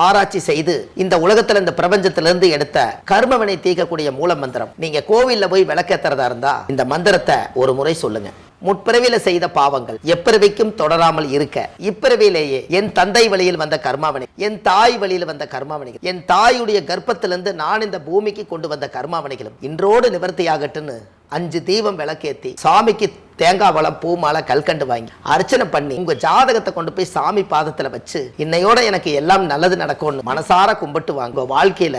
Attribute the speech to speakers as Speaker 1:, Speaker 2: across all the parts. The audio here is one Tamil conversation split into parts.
Speaker 1: ஆராய்ச்சி செய்து இந்த உலகத்துல இந்த பிரபஞ்சத்திலிருந்து எடுத்த கர்மவினை தீர்க்கக்கூடிய மூல மந்திரம். நீங்க கோவில்ல போய் விளக்கேத்துறதா இருந்தா இந்த மந்திரத்தை ஒரு முறை சொல்லுங்க. முற்பிறவியில செய்த பாவங்கள் எப்பிறவிக்கும் தொடராமல் இருக்க இப்பிறவியிலேயே என் தந்தை வழியில் வந்த கர்மாவனை, என் தாய் வழியில் வந்த கர்மாவனைகள், என் தாயுடைய கர்ப்பத்திலிருந்து நான் இந்த பூமிக்கு கொண்டு வந்த கர்மாவனைகளும் இன்றோடு நிவர்த்தியாகட்டுன்னு 5 தீபம் விளக்கேத்தி சாமிக்கு தேங்காய் வளம் பூ மாலை கல்கண்டு வாங்கி அர்ச்சனை பண்ணி உங்க ஜாதகத்தை கொண்டு போய் சாமி பாதத்துல வச்சு இன்னையோட எனக்கு எல்லாம் நல்லது நடக்கும்னு மனசார கும்பிட்டு வாங்க. வாழ்க்கையில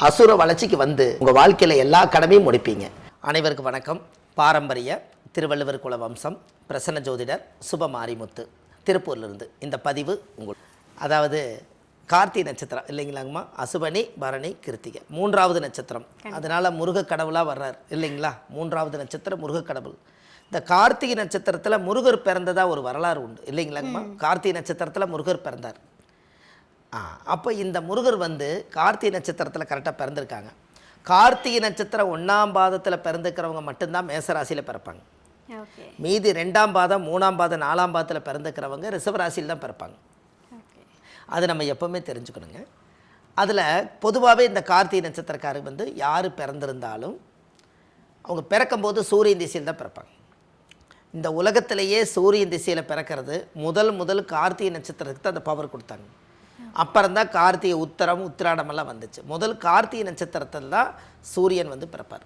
Speaker 1: அசுர வளர்ச்சிக்கு வந்து உங்க வாழ்க்கையில எல்லா கடமையும் முடிப்பீங்க. அனைவருக்கும் வணக்கம். பாரம்பரிய திருவள்ளுவர் குல வம்சம் பிரசன்ன ஜோதிடர் சுப மாரிமுத்து திருப்பூர்லேருந்து இந்த பதிவு உங்களுக்கு. அதாவது கார்த்திகை நட்சத்திரம் இல்லைங்களாங்கம்மா, அசுபனி பரணி கிருத்திகை 3வது நட்சத்திரம். அதனால் முருக கடவுளாக வர்றார் இல்லைங்களா. 3வது நட்சத்திரம் முருக கடவுள். இந்த கார்த்திகை நட்சத்திரத்தில் முருகர் பிறந்ததாக ஒரு வரலாறு உண்டு இல்லைங்களாங்கம்மா. கார்த்திகை நட்சத்திரத்தில் முருகர் பிறந்தார். அப்போ இந்த முருகர் வந்து கார்த்திகை நட்சத்திரத்தில் கரெக்டாக பிறந்திருக்காங்க. கார்த்திகை நட்சத்திரம் 1ஆம் பாதத்தில் பிறந்துக்கிறவங்க மட்டும்தான் மேசராசியில் பிறப்பாங்க. மீதி 2ஆம் பாதம் 3ஆம் பாதம் 4ஆம் பாதத்தில் பிறந்துக்கிறவங்க ரிஷபராசியில் தான் பிறப்பாங்க. அது நம்ம எப்போவுமே தெரிஞ்சுக்கணுங்க. அதில் பொதுவாகவே இந்த கார்த்திகை நட்சத்திரக்காரர் வந்து யார் பிறந்திருந்தாலும் அவங்க பிறக்கும்போது சூரியன் திசையில் தான் பிறப்பாங்க. இந்த உலகத்திலேயே சூரியன் திசையில் பிறக்கிறது முதல் கார்த்திகை நட்சத்திரத்துக்கு தான் அந்த பவர் கொடுத்தாங்க. அப்புறம்தான் கார்த்திகை உத்தரம் உத்திராடமெல்லாம் வந்துச்சு. முதல் கார்த்திகை நட்சத்திரத்தில் தான் சூரியன் வந்து பிறப்பார்.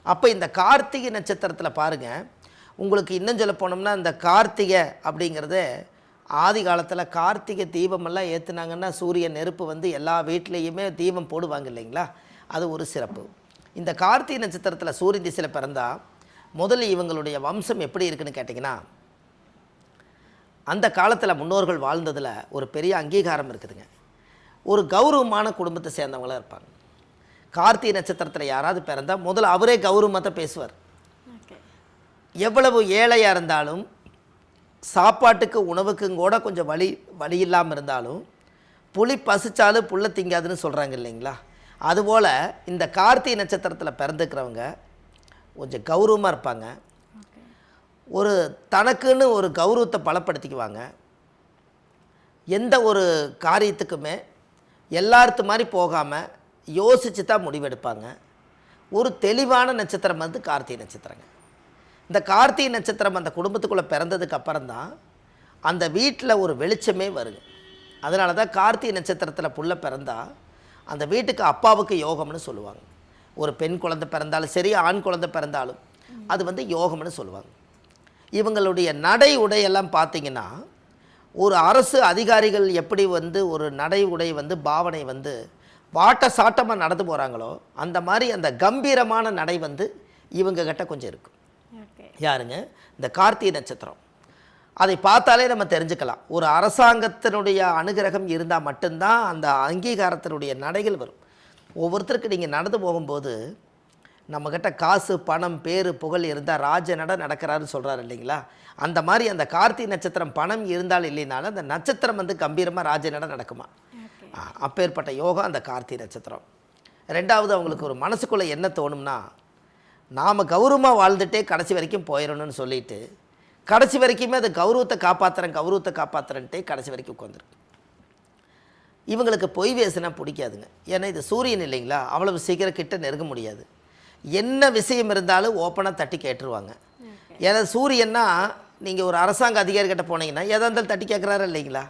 Speaker 1: அப்போ இந்த கார்த்திகை நட்சத்திரத்தில் பாருங்கள், உங்களுக்கு இன்னும் சொல்ல போனோம்னா இந்த கார்த்திகை அப்படிங்கிறது ஆதி காலத்தில் கார்த்திகை தீபமெல்லாம் ஏற்றுனாங்கன்னா சூரியன் நெருப்பு வந்து எல்லா வீட்லேயுமே தீபம் போடுவாங்க இல்லைங்களா. அது ஒரு சிறப்பு. இந்த கார்த்திகை நட்சத்திரத்தில் சூரிய திசையில் பிறந்தால் முதல்ல இவங்களுடைய வம்சம் எப்படி இருக்குன்னு கேட்டிங்கன்னா, அந்த காலத்தில் முன்னோர்கள் வாழ்ந்ததில் ஒரு பெரிய அங்கீகாரம் இருக்குதுங்க. ஒரு கௌரவமான குடும்பத்தை சேர்ந்தவங்களாக இருப்பாங்க. கார்த்திகை நட்சத்திரத்தில் யாராவது பிறந்தால் முதல்ல அவரே கௌரவமாக பேசுவார். எவ்வளவு ஏழையாக இருந்தாலும் சாப்பாட்டுக்கு உணவுக்கும் கூட கொஞ்சம் வழி இல்லாமல் இருந்தாலும் புலி பசிச்சாலும் புல்லை திங்காதுன்னு சொல்கிறாங்க இல்லைங்களா. அதுபோல் இந்த கார்த்திகை நட்சத்திரத்தில் பிறந்துக்கிறவங்க கொஞ்சம் கௌரவமாக இருப்பாங்க. ஒரு தனக்குன்னு ஒரு கௌரவத்தை பலப்படுத்திக்குவாங்க. எந்த ஒரு காரியத்துக்குமே எல்லார்த்து மாதிரி போகாமல் யோசித்து தான் முடிவெடுப்பாங்க. ஒரு தெளிவான நட்சத்திரம் வந்து கார்த்திகை நட்சத்திரங்க. இந்த கார்த்திகை நட்சத்திரம் அந்த குடும்பத்துக்குள்ளே பிறந்ததுக்கு அப்புறம் தான் அந்த வீட்டில் ஒரு வெளிச்சமே வருது. அதனால தான் கார்த்திகை நட்சத்திரத்தில் புள்ள பிறந்தால் அந்த வீட்டுக்கு அப்பாவுக்கு யோகம்னு சொல்லுவாங்க. ஒரு பெண் குழந்தை பிறந்தாலும் சரி, ஆண் குழந்தை பிறந்தாலும் அது வந்து யோகம்னு சொல்லுவாங்க. இவங்களுடைய நடை உடையெல்லாம் பார்த்திங்கன்னா, ஒரு அரசு அதிகாரிகள் எப்படி வந்து ஒரு நடை உடை வந்து பாவனை வந்து வாட்ட சாட்டமாக நடந்து போகிறாங்களோ அந்த மாதிரி அந்த கம்பீரமான நடை வந்து இவங்க கிட்ட கொஞ்சம் இருக்கும். யாருங்க? இந்த கார்த்திகை நட்சத்திரம். அதை பார்த்தாலே நம்ம தெரிஞ்சுக்கலாம். ஒரு அரசாங்கத்தினுடைய அனுகிரகம் இருந்தால் மட்டும்தான் அந்த அங்கீகாரத்தினுடைய நடைகள் வரும். ஒவ்வொருத்தருக்கு நீங்கள் நடந்து போகும்போது நம்மக்கிட்ட காசு பணம் பேர் புகழ் இருந்தால் ராஜ நட நடக்கிறாருன்னு சொல்கிறாரு இல்லைங்களா. அந்த மாதிரி அந்த கார்த்திகை நட்சத்திரம் பணம் இருந்தால் இல்லைனாலும் அந்த நட்சத்திரம் வந்து கம்பீரமாக ராஜ நட நடக்குமா. அப்பேற்பட்ட யோகம் அந்த கார்த்திகை நட்சத்திரம். 2வது அவங்களுக்கு ஒரு மனசுக்குள்ளே என்ன தோணும்னா, நாம் கௌரவமாக வாழ்ந்துட்டே கடைசி வரைக்கும் போயிடணும்னு சொல்லிட்டு கடைசி வரைக்குமே அது கௌரவத்தை காப்பாற்றுறேன்ட்டே கடைசி வரைக்கும் உட்காந்துருக்கு. இவங்களுக்கு பொய் பேசுனா பிடிக்காதுங்க. ஏன்னா இது சூரியன் இல்லைங்களா, அவ்வளவு சீக்கிரம் கிட்ட நெருங்க முடியாது. என்ன விஷயம் இருந்தாலும் ஓப்பனாக தட்டி கேட்டுருவாங்க. ஏன்னா சூரியன்னா நீங்கள் ஒரு அரசாங்க அதிகாரிகிட்ட போனீங்கன்னா எதாக இருந்தாலும் தட்டி கேட்குறாரு இல்லைங்களா.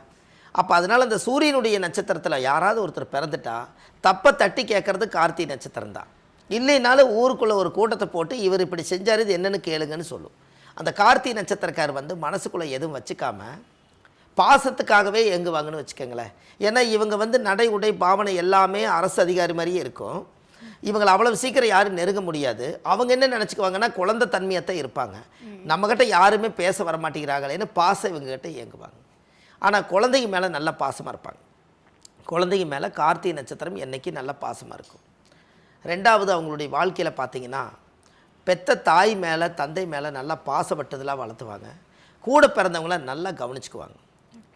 Speaker 1: அப்போ அதனால் அந்த சூரியனுடைய நட்சத்திரத்தில் யாராவது ஒருத்தர் பிறந்துட்டா தப்பை தட்டி கேட்குறது கார்த்திகை நட்சத்திரம் தான். இல்லைனாலும் ஊருக்குள்ளே ஒரு கூட்டத்தை போட்டு இவர் இப்படி செஞ்சார் இது என்னென்னு கேளுங்கன்னு சொல்லும். அந்த கார்த்திகை நட்சத்திரக்கார் வந்து மனசுக்குள்ளே எதுவும் வச்சுக்காமல் பாசத்துக்காகவே இயங்குவாங்கன்னு வச்சுக்கோங்களேன். ஏன்னா இவங்க வந்து நடை உடை பாவனை எல்லாமே அரசு அதிகாரி மாதிரியே இருக்கும். இவங்களை அவ்வளவு சீக்கிரம் யாரும் நெருங்க முடியாது. அவங்க என்ன நினச்சிக்குவாங்கன்னா குழந்தை தன்மையத்தான் இருப்பாங்க. நம்மக்கிட்ட யாருமே பேச வரமாட்டேங்கிறாங்களேன்னு பாசம் இவங்ககிட்ட இயங்குவாங்க. ஆனால் குழந்தைங்க மேலே நல்ல பாசமாக இருப்பாங்க. குழந்தைங்க மேலே கார்த்திகை நட்சத்திரம் என்றைக்கு நல்ல பாசமாக இருக்கும். 2வது அவங்களுடைய வாழ்க்கையில் பார்த்திங்கன்னா, பெத்த தாய் மேலே தந்தை மேலே நல்லா பாசப்பட்டதெல்லாம் வளர்த்துவாங்க. கூட பிறந்தவங்கள நல்லா கவனிச்சுக்குவாங்க.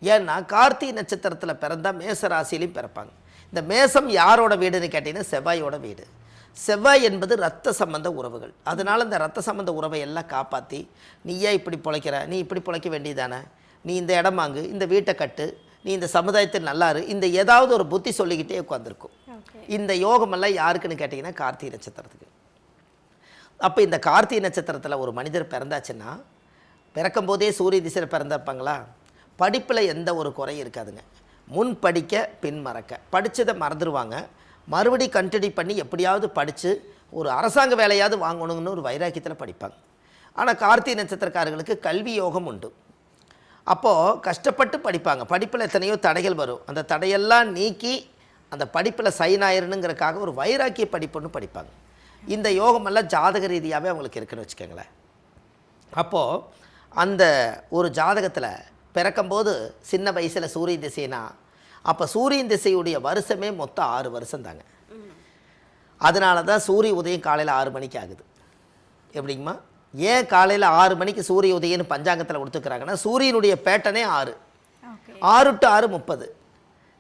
Speaker 1: ஏன்னா கார்த்திகை நட்சத்திரத்தில் பிறந்தால் மேச ராசியிலையும் பிறப்பாங்க. இந்த மேசம் யாரோட வீடுன்னு கேட்டிங்கன்னா செவ்வாயோட வீடு. செவ்வாய் என்பது இரத்த சம்பந்த உறவுகள். அதனால் இந்த இரத்த சம்பந்த உறவை எல்லாம் காப்பாற்றி, நீ ஏன் இப்படி பிழைக்கிற, நீ இப்படி பிழைக்க வேண்டியதானே, நீ இந்த இடம் வாங்கு, இந்த வீட்டை கட்டு, நீ இந்த சமுதாயத்தில் நல்லா இரு, இந்த ஏதாவது ஒரு புத்தி சொல்லிக்கிட்டே உட்காந்துருக்கும். இந்த யோகமெல்லாம் யாருக்குன்னு கேட்டிங்கன்னா கார்த்திகை நட்சத்திரத்துக்கு. அப்போ இந்த கார்த்திகை நட்சத்திரத்தில் ஒரு மனிதர் பிறந்தாச்சுன்னா, பிறக்கும் போதே சூரிய திசையில் பிறந்திருப்பாங்களா, படிப்பில் எந்த ஒரு குறையும் இருக்காதுங்க. முன் படிக்க பின் மறக்க, படித்ததை மறந்துடுவாங்க, மறுபடி கண்டினியூ பண்ணி எப்படியாவது படித்து ஒரு அரசாங்க வேலையாவது வாங்கணுங்கன்னு ஒரு வைராக்கியத்தில் படிப்பாங்க. ஆனால் கார்த்திகை நட்சத்திரக்காரர்களுக்கு கல்வி யோகம் உண்டு. அப்போது கஷ்டப்பட்டு படிப்பாங்க. படிப்பில் எத்தனையோ தடைகள் வரும், அந்த தடையெல்லாம் நீக்கி அந்த படிப்பில் சைன் ஆயிருணுங்கிறதுக்காக ஒரு வைராக்கிய படிப்புன்னு படிப்பாங்க. இந்த யோகமெல்லாம் ஜாதக ரீதியாகவே அவங்களுக்கு இருக்குன்னு வச்சுக்கோங்களேன். அப்போது அந்த ஒரு ஜாதகத்தில் பிறக்கும்போது சின்ன வயசில் சூரிய திசைனா, அப்போ சூரியன் திசையுடைய வருஷமே மொத்தம் 6 வருஷம் தாங்க. அதனால தான் சூரிய உதயம் காலையில் 6 மணிக்கு ஆகுது. எப்படிங்கம்மா, ஏன் காலையில் 6 மணிக்கு சூரிய உதயம்னு பஞ்சாங்கத்தில் கொடுத்துக்கிறாங்கன்னா, சூரியனுடைய பேட்டனே 6 டு 6 30.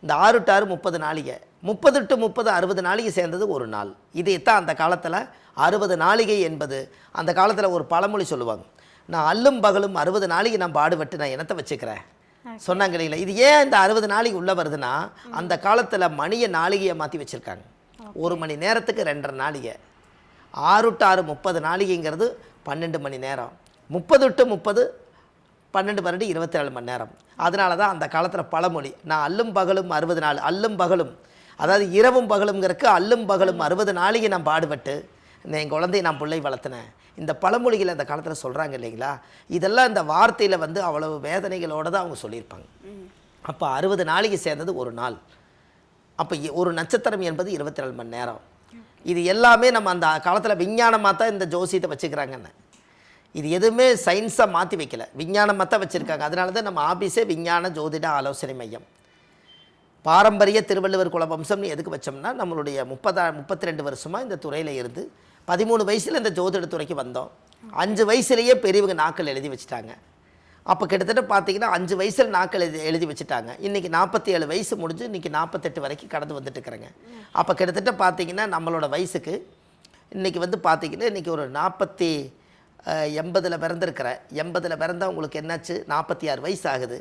Speaker 1: இந்த 6 டு 6 30 நாளிகை, 30 டு 30 60 நாளிகை சேர்ந்தது ஒரு நாள். இதைத்தான் அந்த காலத்தில் 60 நாளிகை என்பது, அந்த காலத்தில் ஒரு பழமொழி சொல்லுவாங்க, நான் அல்லும் பகலும் 60 நாளிகை நான் பாடுபட்டு நான் என்னத்தை வச்சுக்கிறேன் சொன்னாங்க இல்லைங்களா. இது ஏன் இந்த 60 நாளிகை உள்ளே வருதுன்னா, அந்த காலத்தில் மணியை நாளிகையை மாற்றி வச்சுருக்காங்க. 1 மணி நேரத்துக்கு 2.5 நாளிகை. 6 டு 6 30 நாளிகைங்கிறது 12 மணி நேரம். 30 டு 30 12 12 27 மணி நேரம். அதனால தான் அந்த காலத்தில் பழமொழி, நான் அல்லும் பகலும் 60 நாள், அல்லும் பகலும் அதாவது இரவும் பகலுங்கிறதுக்கு அல்லும் பகலும் 60 நாளிகை நான் பாடுபட்டு என் குழந்தையை நான் பிள்ளை வளர்த்தினேன். இந்த பழமொழிகளை அந்த காலத்தில் சொல்கிறாங்க இல்லைங்களா. இதெல்லாம் இந்த வார்த்தையில் வந்து அவ்வளவு வேதனைகளோடு தான் அவங்க சொல்லியிருப்பாங்க. அப்போ 60 நாளிகை சேர்ந்தது ஒரு நாள். அப்போ ஒரு நட்சத்திரம் என்பது 24 மணி நேரம். இது எல்லாமே நம்ம அந்த காலத்தில் விஞ்ஞானமாக தான் இந்த ஜோசியத்தை வச்சுக்கிறாங்கன்னு. இது எதுவுமே சயின்ஸாக மாற்றி வைக்கல, விஞ்ஞானமாக தான் வச்சுருக்காங்க. அதனால தான் நம்ம ஆஃபீஸே விஞ்ஞான ஜோதிட ஆலோசனை மையம். பாரம்பரிய திருவள்ளுவர் குலவம்சம்னு எதுக்கு வச்சோம்னா, நம்மளுடைய 32 வருஷமாக இந்த துறையில் இருந்து 13 வயசில் இந்த ஜோதிட துறைக்கு வந்தோம். 5 வயசுலேயே பெரியவங்க நாக்கள் எழுதி வச்சுட்டாங்க. அப்போ கிட்டத்தட்ட பார்த்தீங்கன்னா 5 வயசில் நாக்கள் எழுதி வச்சுட்டாங்க. இன்றைக்கி 47 வயசு முடிஞ்சு இன்றைக்கி 48 வரைக்கும் கடந்து வந்துட்டுருக்குறேங்க. அப்போ கிட்டத்தட்ட பார்த்தீங்கன்னா நம்மளோட வயசுக்கு இன்றைக்கி வந்து பார்த்திங்கன்னா இன்றைக்கி ஒரு 80 பிறந்திருக்கிறேன். 80 பிறந்தால் உங்களுக்கு என்னாச்சு, 46 வயசு ஆகுது.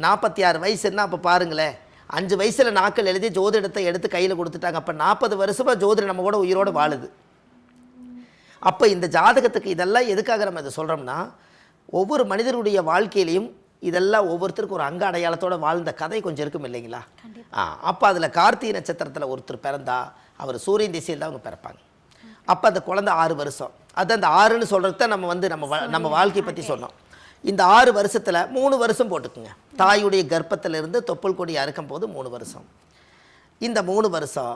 Speaker 1: 46 வயசுன்னா அப்போ பாருங்களேன், 5 வயசில் நாக்கள் எழுதி ஜோதிடத்தை எடுத்து கையில் கொடுத்துட்டாங்க. அப்போ 40 வருஷமாக ஜோதிடம் நம்ம கூட உயிரோடு வாழுது. அப்போ இந்த ஜாதகத்துக்கு இதெல்லாம் எதுக்காக நம்ம இதை சொல்கிறோம்னா, ஒவ்வொரு மனிதருடைய வாழ்க்கையிலையும் இதெல்லாம் ஒவ்வொருத்தருக்கும் ஒரு அங்க அடையாளத்தோடு வாழ்ந்த கதை கொஞ்சம் இருக்கும் இல்லைங்களா. அப்போ அதில் கார்த்திகை நட்சத்திரத்தில் ஒருத்தர் பிறந்தா அவர் சூரியன் திசையில் தான் அவங்க பிறப்பாங்க. அப்போ அந்த குழந்தை 6 வருஷம், அது அந்த 6ன்னு சொல்கிறது தான் நம்ம வந்து நம்ம வாழ்க்கையை பற்றி சொன்னோம். இந்த 6 வருஷத்தில் 3 வருஷம் போட்டுக்குங்க. தாயுடைய கர்ப்பத்திலிருந்து தொப்புள் கொடி அறுக்கும் போது 3 வருஷம். இந்த 3 வருஷம்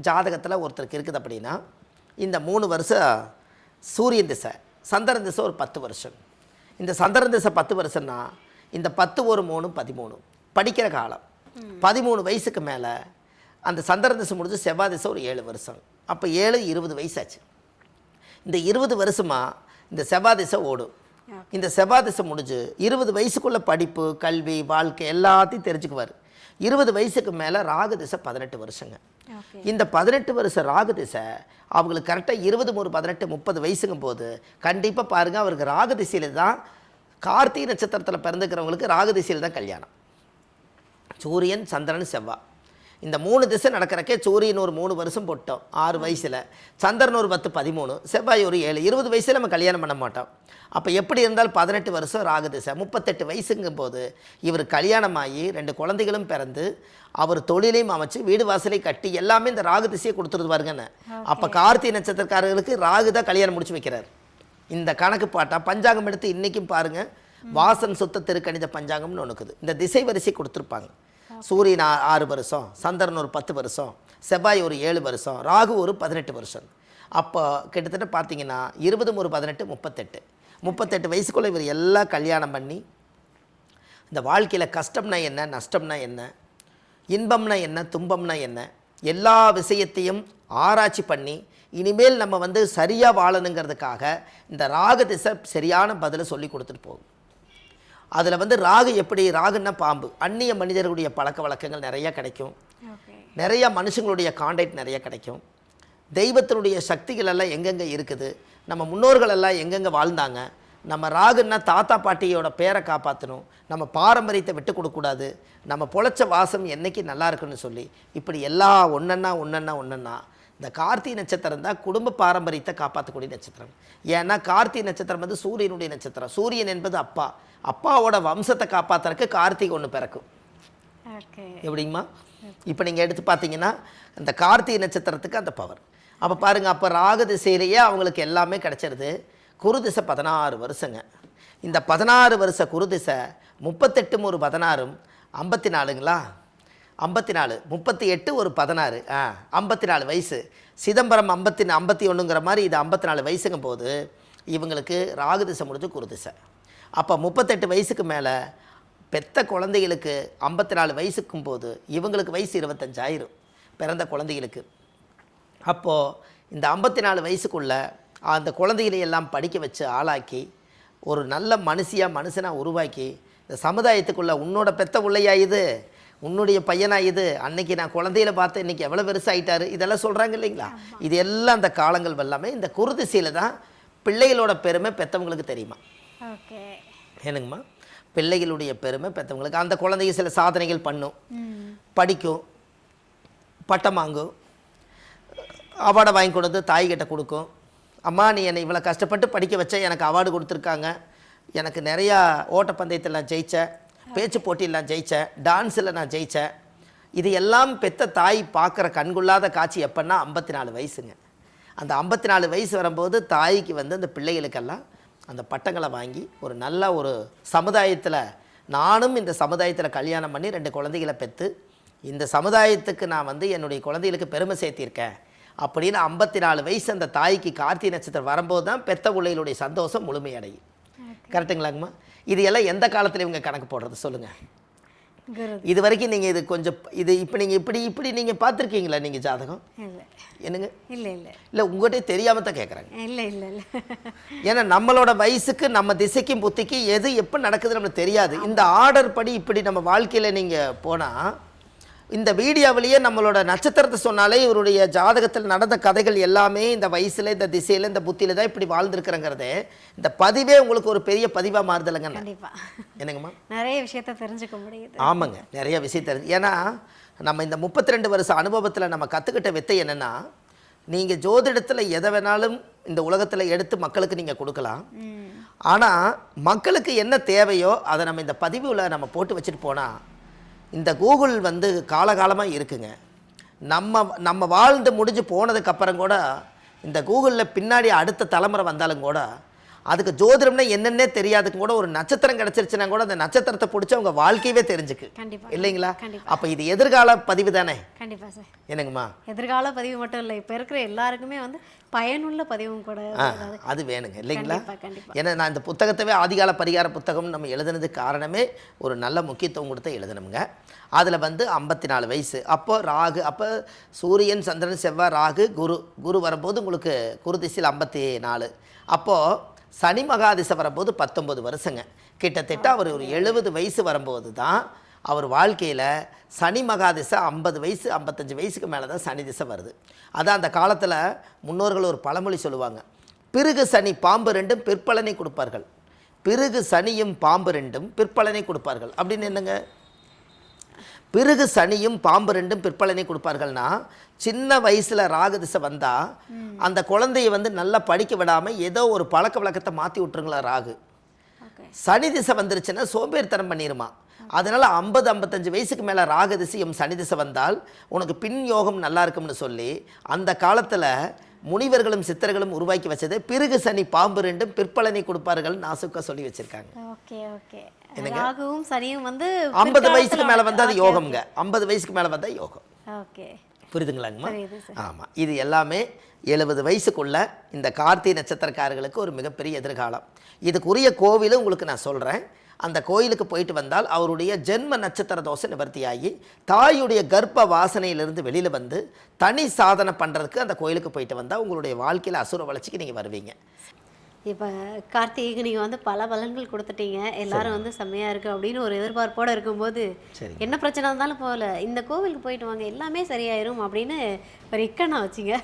Speaker 1: ஜாதகத்தில் ஒருத்தருக்கு இருக்குது அப்படின்னா, இந்த 3 வருஷம் சூரியன் திசை, சந்திரன் திசை ஒரு 10 வருஷம். இந்த சந்திரன் திசை 10 வருஷம்னா இந்த 10 ஒரு 3 13 படிக்கிற காலம். 13 வயசுக்கு மேலே அந்த சந்திரன் திசை முடிஞ்சு செவ்வாய் திசை ஒரு 7 வருஷம். அப்போ 7 20 வயசாச்சு. இந்த 20 வருஷமாக இந்த செவ்வாய் திசை ஓடும். இந்த செவ்வாய் திசை முடிஞ்சு 20 வயசுக்குள்ள படிப்பு, கல்வி, வாழ்க்கை எல்லாத்தையும் தெரிஞ்சுக்குவார். 20 வயசுக்கு மேலே ராகு திசை 18 வருஷங்க. இந்த 18 வருஷம் ராகு திசை அவங்களுக்கு கரெக்டாக 20 18 30 வயசுங்கும் போது கண்டிப்பாக பாருங்கள், அவருக்கு ராகு திசையில் தான், கார்த்திகை நட்சத்திரத்தில் பிறந்துக்கிறவங்களுக்கு ராகு திசையில் தான் கல்யாணம். சூரியன், சந்திரன், செவ்வாய் இந்த 3 திசை நடக்கிறக்கே சூரியன் ஒரு 3 வருஷம் போட்டோம் 6 வயசில், சந்திரன் ஒரு 10 13, செவ்வாய் ஒரு 7 20 வயசில் நம்ம கல்யாணம் பண்ண மாட்டோம். அப்போ எப்படி இருந்தால் 18 வருஷம் ராகு திசை, 38 வயசுங்கும் போது இவர் கல்யாணமாகி 2 குழந்தைகளும் பிறந்து அவர் தொழிலையும் அமைச்சு வீடு வாசலை கட்டி எல்லாமே இந்த ராகு திசையை கொடுத்துருவாருங்கன்னு. அப்போ கார்த்திகை நட்சத்திரக்காரர்களுக்கு ராகு தான் கல்யாணம் முடிச்சு வைக்கிறார். இந்த கணக்கு பாட்டா பஞ்சாங்கம் எடுத்து இன்றைக்கும் பாருங்கள், வாசன் சுத்த திருக்கணித பஞ்சாங்கம்னு ஒன்றுக்குது. இந்த திசை வரிசை கொடுத்துருப்பாங்க. சூரியன் 6 வருஷம், சந்திரன் ஒரு 10 வருஷம், செவ்வாய் ஒரு 7 வருஷம், ராகு ஒரு 18 வருஷம். அப்போ கிட்டத்தட்ட பார்த்தீங்கன்னா 20 ஒரு 18 38 வயசுக்குள்ளே இவர் எல்லாம் கல்யாணம் பண்ணி இந்த வாழ்க்கையில் கஷ்டம்னா என்ன, நஷ்டம்னா என்ன, இன்பம்னா என்ன, துன்பம்னா என்ன, எல்லா விஷயத்தையும் ஆராய்ச்சி பண்ணி இனிமேல் நம்ம வந்து சரியாக வாழணுங்கிறதுக்காக இந்த ராகு திசை சரியான பதிலை சொல்லி கொடுத்துட்டு போகும். அதில் வந்து ராகு எப்படி, ராகுன்னா பாம்பு, அந்நிய மனிதர்களுடைய பழக்க வழக்கங்கள் நிறையா கிடைக்கும், நிறையா மனுஷங்களுடைய கான்டாக்ட் நிறையா கிடைக்கும், தெய்வத்தினுடைய சக்திகள் எல்லாம் எங்கெங்கே இருக்குது, நம்ம முன்னோர்கள் எல்லாம் எங்கெங்கே வாழ்ந்தாங்க, நம்ம ராகுன்னா தாத்தா பாட்டியோட பேரை காப்பாற்றணும், நம்ம பாரம்பரியத்தை விட்டு கொடுக்கக்கூடாது, நம்ம பொழைச்ச வாசம் என்னைக்கு நல்லா இருக்குன்னு சொல்லி இப்படி எல்லா ஒன்றா இந்த கார்த்திகை நட்சத்திரம் தான் குடும்ப பாரம்பரியத்தை காப்பாற்றக்கூடிய நட்சத்திரம். ஏன்னா கார்த்திகை நட்சத்திரம் வந்து சூரியனுடைய நட்சத்திரம். சூரியன் என்பது அப்பா, அப்பாவோட வம்சத்தை காப்பாற்றுறதுக்கு கார்த்திகை ஒன்று பிறக்கும். எப்படிங்கம்மா? இப்போ நீங்கள் எடுத்து பார்த்தீங்கன்னா இந்த கார்த்திகை நட்சத்திரத்துக்கு அந்த பவர். அப்போ பாருங்கள், அப்போ ராகு திசையிலேயே அவங்களுக்கு எல்லாமே கிடச்சிருது. குரு திசை 16 வருஷங்க. இந்த 16 வருஷ குரு திசை 38 ஒரு 16 54ங்களா, 54 38 ஒரு 16 54 வயசு. சிதம்பரம் 51ங்கிற மாதிரி இது 54 வயசுங்கும் போது இவங்களுக்கு ராகு திசை முடிஞ்சு குரு திசை. அப்போ 38 வயசுக்கு மேலே பெத்த குழந்தைகளுக்கு 54 வயசுக்கும் போது இவங்களுக்கு வயசு 25 பிறந்த குழந்தைகளுக்கு. அப்போது இந்த 54 வயசுக்குள்ளே அந்த குழந்தைகளை எல்லாம் படிக்க வச்சு ஆளாக்கி ஒரு நல்ல மனுஷனாக உருவாக்கி இந்த சமுதாயத்துக்குள்ளே உன்னோட பெத்த உள்ளையா இது, உன்னுடைய பையனா இது, அன்னைக்கு நான் குழந்தையில பார்த்து இன்றைக்கி எவ்வளோ பெருசாகிட்டாரு, இதெல்லாம் சொல்கிறாங்க இல்லைங்களா. இது எல்லாம் அந்த காலங்கள் எல்லாமே இந்த குருதிசையில் தான் பிள்ளைகளோட பெருமை பெற்றவங்களுக்கு தெரியுமா. என்னங்கம்மா? பிள்ளைகளுடைய பெருமை பெற்றவங்களுக்கு. அந்த குழந்தைங்க சில சாதனைகள் பண்ணும், படிக்கும், பட்டம் வாங்கும், அவார்டை வாங்கி கொடுத்து தாய்கிட்ட கொடுக்கும். அம்மா நீ என்னை இவ்வளோ கஷ்டப்பட்டு படிக்க வச்ச, எனக்கு அவார்டு கொடுத்துருக்காங்க, எனக்கு நிறையா ஓட்டப்பந்தயத்தில் நான் ஜெயித்தேன், பேச்சு போட்டியில் நான் ஜெயித்தேன், டான்ஸில் நான் ஜெயித்தேன். இது எல்லாம் பெத்த தாய் பார்க்குற கண்கொள்ளாத காட்சி எப்போன்னா 54 வயசுங்க. அந்த 54 வயசு வரும்போது தாய்க்கு வந்து அந்த பிள்ளைகளுக்கெல்லாம் அந்த பட்டங்களை வாங்கி ஒரு நல்ல ஒரு சமுதாயத்தில், நானும் இந்த சமுதாயத்தில் கல்யாணம் பண்ணி 2 குழந்தைகளை பெற்று இந்த சமுதாயத்துக்கு நான் வந்து என்னுடைய குழந்தைகளுக்கு பெருமை சேர்த்திருக்கேன் அப்படின்னு 54 வயசு அந்த தாய்க்கு கார்த்திகை நட்சத்திரம் வரும்போது தான் பெத்த பிள்ளைகளுடைய சந்தோஷம் முழுமையடையும். கரெக்டுங்களாங்கம்மா? இது எல்லாம் எந்த காலத்தில் இவங்க கணக்கு போடுறது சொல்லுங்கள்? இது வரைக்கும் நீங்கள் இது கொஞ்சம் இது இப்போ நீங்கள் இப்படி நீங்கள் பார்த்துருக்கீங்களா நீங்கள் ஜாதகம்? என்னங்க? இல்லை உங்கள்கிட்ட தெரியாமல் தான் கேட்குறாங்க. ஏன்னா நம்மளோட வயசுக்கு நம்ம திசைக்கும் புத்திக்கும் எது எப்போ நடக்குதுன்னு நம்மளுக்கு தெரியாது. இந்த ஆர்டர் படி இப்படி நம்ம வாழ்க்கையில் நீங்கள் போனால் இந்த வீடியோவிலேயே நம்மளோட நட்சத்திரத்தை சொன்னாலே இவருடைய ஜாதகத்தில் நடந்த கதைகள் எல்லாமே இந்த வயசில், இந்த திசையில், இந்த புத்தியில் தான் இப்படி வாழ்ந்துருக்குறங்கிறதே இந்த பதிவே உங்களுக்கு ஒரு பெரிய பதிவாக மாறுதலைங்க. என்னங்கம்மா? நிறைய விஷயத்தை தெரிஞ்சுக்க முடியுது. ஆமாங்க, நிறைய விஷயம் தெரிஞ்சு. ஏன்னா நம்ம இந்த 32 வருஷ அனுபவத்தில் நம்ம கற்றுக்கிட்ட வித்தை என்னென்னா, நீங்கள் ஜோதிடத்தில் எதை வேணாலும் இந்த உலகத்தில் எடுத்து மக்களுக்கு நீங்கள் கொடுக்கலாம். ஆனால் மக்களுக்கு என்ன தேவையோ அதை நம்ம இந்த பதிவில் நம்ம போட்டு வச்சுட்டு போனால் இந்த கூகுள் வந்து காலகாலமாக இருக்குங்க. நம்ம வாழ்ந்து முடிஞ்சு போனதுக்கப்புறம் கூட இந்த கூகுளில் பின்னாடி அடுத்த தலைமுறை வந்தாலும் கூட அதுக்கு ஜோதிடம்னா என்னென்னே தெரியாதுக்கும் கூட ஒரு நட்சத்திரம் கிடச்சிருச்சுன்னா கூட அந்த நட்சத்திரத்தை பிடிச்சி அவங்க வாழ்க்கையவே தெரிஞ்சுக்கு இல்லைங்களா. அப்போ இது எதிர்கால பதிவு தானே? கண்டிப்பாக சார். என்னங்கம்மா? எதிர்கால பதிவு மட்டும் இல்லை, இப்போ இருக்கிற எல்லாருக்குமே வந்து பயனுள்ள பதிவும் கூட அது வேணுங்க இல்லைங்களா. ஏன்னா நான் இந்த புத்தகத்தவே ஆதிகால பரிகார புத்தகம் நம்ம எழுதுனதுக்கு காரணமே ஒரு நல்ல முக்கியத்துவம் கொடுத்து எழுதணுங்க. அதில் வந்து 54 வயசு. அப்போ ராகு, அப்போ சூரியன், சந்திரன், செவ்வாய், ராகு, குரு வரும்போது உங்களுக்கு குரு திசையில் 54. அப்போது சனி மகாதிசை வரும்போது 19 வருஷங்க. கிட்டத்தட்ட அவர் ஒரு 70 வயசு வரும்போது தான் அவர் வாழ்க்கையில் சனி மகாதிசை 50 வயசு 55 வயசுக்கு மேலே தான் சனி திசை வருது. அதான் அந்த காலத்தில் முன்னோர்கள் ஒரு பழமொழி சொல்லுவாங்க, பிறகு சனி பாம்பு ரெண்டும் பிற்பலனை கொடுப்பார்கள். பிறகு சனியும் பாம்பு ரெண்டும் பிற்பலனை கொடுப்பார்கள் அப்படின்னு என்னங்க? பிறகு சனியும் பாம்பு ரெண்டும் பிற்பலனை கொடுப்பார்கள்னா சின்ன வயசில் ராகு திசை வந்தால் அந்த குழந்தைய வந்து நல்லா படிக்க விடாமல் ஏதோ ஒரு பழக்க வழக்கத்தை மாற்றி விட்டுருங்களா ராகு. சனி திசை வந்துருச்சுன்னா சோம்பேறித்தனம் பண்ணிடுமா. அதனால் 50-55 வயசுக்கு மேலே ராகு திசையும் சனி திசை வந்தால் உனக்கு பின் யோகம் நல்லா இருக்கும்னு சொல்லி அந்த காலத்தில் முனிவர்களும் சித்தர்களும் உருவாக்கி வச்சது பிறகு சனி பாம்பு ரெண்டும் பிற்பலனை கொடுப்பார்கள் நாசுக்கா சொல்லி வச்சிருக்காங்க. ராகுவும் சனியும் வந்து 50 வயசுக்கு மேலே வந்து அது யோகம்ங்க. 50 வயசுக்கு மேலே வந்தால் யோகம். புரியுதுங்களாங்கம்மா? ஆமாம். இது எல்லாமே 70 வயசுக்குள்ள இந்த கார்த்திகை நட்சத்திரக்காரர்களுக்கு ஒரு மிகப்பெரிய எதிர்காலம். இதுக்குரிய கோவிலும் உங்களுக்கு நான் சொல்கிறேன். அந்த கோயிலுக்கு போயிட்டு வந்தால் அவருடைய ஜென்ம நட்சத்திர தோஷம் நிவர்த்தியாகி தாயுடைய கர்ப்ப வாசனையிலிருந்து வெளியில் வந்து தனி சாதனை பண்ணுறதுக்கு அந்த கோயிலுக்கு போயிட்டு வந்தால் உங்களுடைய வாழ்க்கையில் அசுர வளர்ச்சிக்கு நீங்கள் வருவீங்க.
Speaker 2: இப்போ கார்த்திகைக்கு நீங்கள் வந்து பல பலன்கள் கொடுத்துட்டீங்க, எல்லாரும் வந்து செம்மையாக இருக்குது அப்படின்னு ஒரு எதிர்பார்ப்போடு இருக்கும்போது
Speaker 1: சரி.
Speaker 2: என்ன பிரச்சனை இருந்தாலும் போகல, இந்த கோவிலுக்கு போயிட்டு வாங்க எல்லாமே சரியாயிரும் அப்படின்னு ஒரு இக்கண்ணா வச்சிங்க.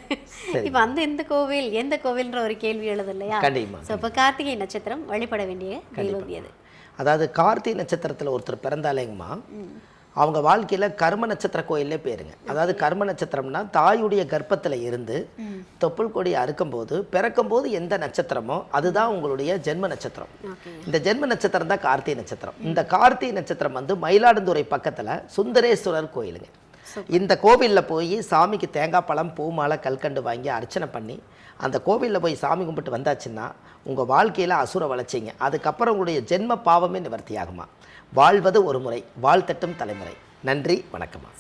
Speaker 2: இப்போ அந்த எந்த கோவில்ன்ற ஒரு கேள்வி எழுது இல்லையா?
Speaker 1: கண்டிப்பாக.
Speaker 2: ஸோ இப்போ கார்த்திகை நட்சத்திரம் வழிபட வேண்டிய தெய்வம் எது?
Speaker 1: அதாவது கார்த்திகை நட்சத்திரத்தில் ஒருத்தர் பிறந்தாலேங்கம்மா, அவங்க வாழ்க்கையில் கர்ம நட்சத்திர கோயிலே பேருங்க. அதாவது கர்ம நட்சத்திரம்னா தாயுடைய கர்ப்பத்தில் இருந்து தொப்புள் கொடி அறுக்கும்போது பிறக்கும்போது எந்த நட்சத்திரமோ அதுதான் உங்களுடைய ஜென்ம நட்சத்திரம். இந்த ஜென்ம நட்சத்திரம் தான் கார்த்திகை நட்சத்திரம். இந்த கார்த்திகை நட்சத்திரம் வந்து மயிலாடுதுறை பக்கத்தில் சுந்தரேஸ்வரர் கோயிலுங்க. இந்த கோவிலில் போய் சாமிக்கு தேங்காய் பழம் பூ மாலை கல்கண்டு வாங்கி அர்ச்சனை பண்ணி அந்த கோவிலில் போய் சாமி கும்பிட்டு வந்தாச்சுன்னா உங்கள் வாழ்க்கையில் அசுர வளர்ச்சிங்க. அதுக்கப்புறம் உங்களுடைய ஜென்ம பாவமே நிவர்த்தி ஆகுமா. வாழ்வது ஒரு முறை, வாழ்த்தட்டும் தலைமுறை. நன்றி, வணக்கம்மா.